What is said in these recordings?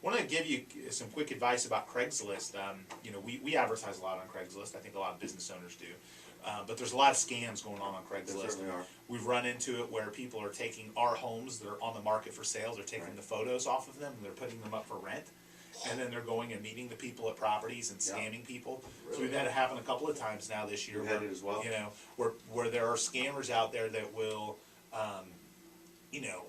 want to give you some quick advice about Craigslist. You know, we advertise a lot on Craigslist. I think a lot of business owners do. But there's a lot of scams going on Craigslist. There certainly are. We've run into it where people are taking our homes that are on the market for sale, they're taking the photos off of them, and they're putting them up for rent. And then they're going and meeting the people at properties and scamming people. So we've had it happen a couple of times now this year. We've had it as well. You know, where there are scammers out there that will, you know,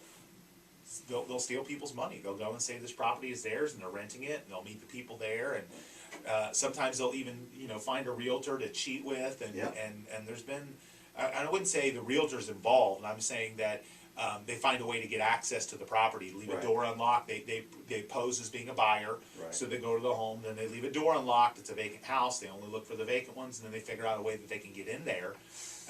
they'll steal people's money. They'll go and say this property is theirs, and they're renting it, and they'll meet the people there, and sometimes they'll even, you know, find a realtor to cheat with, and there's been, I wouldn't say the realtor's involved. I'm saying that they find a way to get access to the property, leave a door unlocked. They pose as being a buyer, so they go to the home, then they leave a door unlocked. It's a vacant house. They only look for the vacant ones, and then they figure out a way that they can get in there.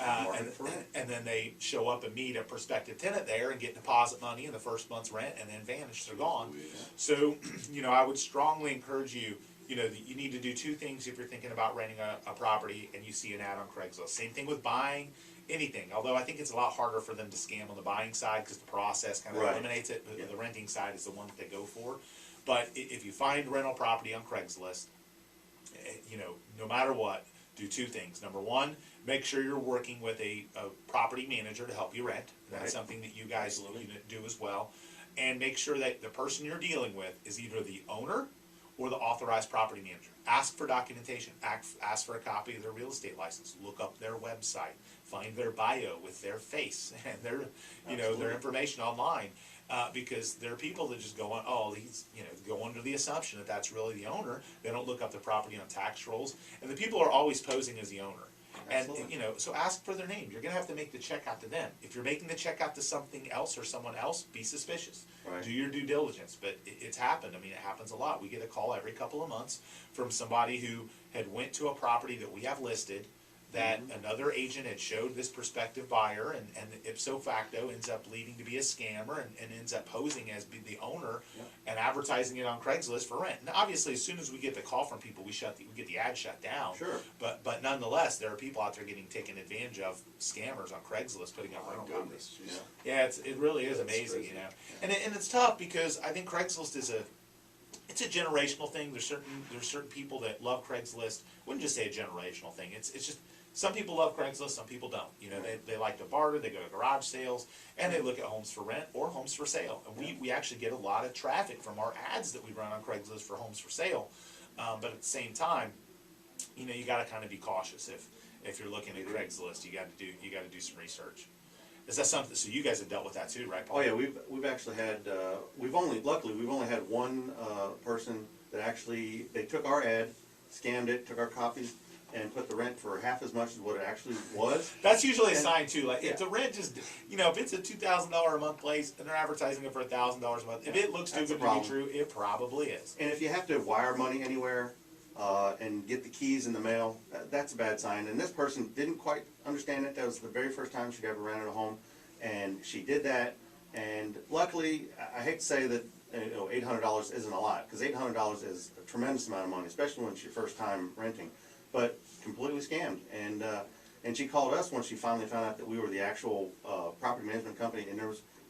And then they show up and meet a prospective tenant there and get deposit money and the first month's rent, and then vanish. They're gone. So, you know, I would strongly encourage you. You know, you need to do two things if you're thinking about renting a property and you see an ad on Craigslist. Same thing with buying anything. Although I think it's a lot harder for them to scam on the buying side because the process kind of eliminates it. But the renting side is the one that they go for. But if you find rental property on Craigslist, you know, no matter what, do two things. Number one, make sure you're working with a property manager to help you rent. That's something that you guys do as well. And make sure that the person you're dealing with is either the owner or the authorized property manager. Ask for documentation. Ask for a copy of their real estate license. Look up their website. Find their bio with their face and their, you know, their information online. Because there are people that just go on, go under the assumption that that's really the owner. They don't look up the property on tax rolls, and the people are always posing as the owner. And you know, so ask for their name. You're gonna have to make the check out to them. If you're making the check out to something else or someone else, be suspicious. Do your due diligence. But it's happened. I mean, it happens a lot. We get a call every couple of months from somebody who had went to a property that we have listed that another agent had showed this prospective buyer, and ipso facto ends up leading to be a scammer and ends up posing as the owner and advertising it on Craigslist for rent. And obviously, as soon as we get the call from people, we get the ad shut down. But nonetheless, there are people out there getting taken advantage of, scammers on Craigslist putting up rental properties. It really is amazing, you know. And it's tough because I think Craigslist is it's a generational thing. There's certain people that love Craigslist. I wouldn't just say a generational thing. It's just some people love Craigslist, some people don't. You know, they like to barter, they go to garage sales, and they look at homes for rent or homes for sale. And we actually get a lot of traffic from our ads that we run on Craigslist for homes for sale. But at the same time, you know, you got to kind of be cautious if you're looking at Craigslist. You got to do some research. Is that something? So you guys have dealt with that too, right, Paul? Oh yeah, we've actually had luckily we've only had one person that actually, they took our ad, scanned it, took our copies, and put the rent for half as much as what it actually was. That's usually a sign too. Like if the rent is, you know, if it's a $2,000 a month place and they're advertising it for $1,000 a month, if it looks too good to be true, it probably is. And if you have to wire money anywhere and get the keys in the mail, that's a bad sign. And this person didn't quite understand it. That was the very first time she'd ever rented a home, and she did that. And luckily, I hate to say that, you know, $800 isn't a lot, because $800 is a tremendous amount of money, especially when it's your first time renting. But completely scammed, and she called us when she finally found out that we were the actual property management company, and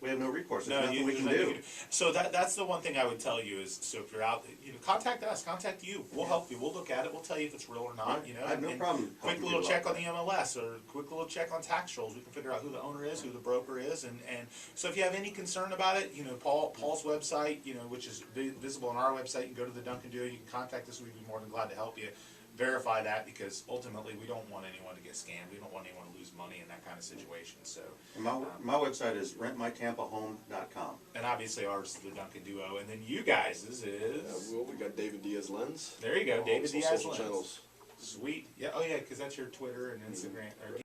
we have no recourse. There's nothing we can do. So that's the one thing I would tell you is, so if you're out, you know, contact us, contact you. We'll help you. We'll look at it. We'll tell you if it's real or not. You know, I have no problem. Quick little check on the MLS or quick little check on tax rolls. We can figure out who the owner is, who the broker is, and so if you have any concern about it, you know, Paul's website, you know, which is visible on our website, you can go to the Duncan Duo. You can contact us. We'd be more than glad to help you. Verify that, because ultimately we don't want anyone to get scammed. We don't want anyone to lose money in that kind of situation. So and my website is rentmytampahome.com. And obviously ours is the Duncan Duo, and then you guys is we got David Diaz Lens. There you go, David Diaz Lens. Channels. Sweet. Yeah. Oh yeah, because that's your Twitter and Instagram. Or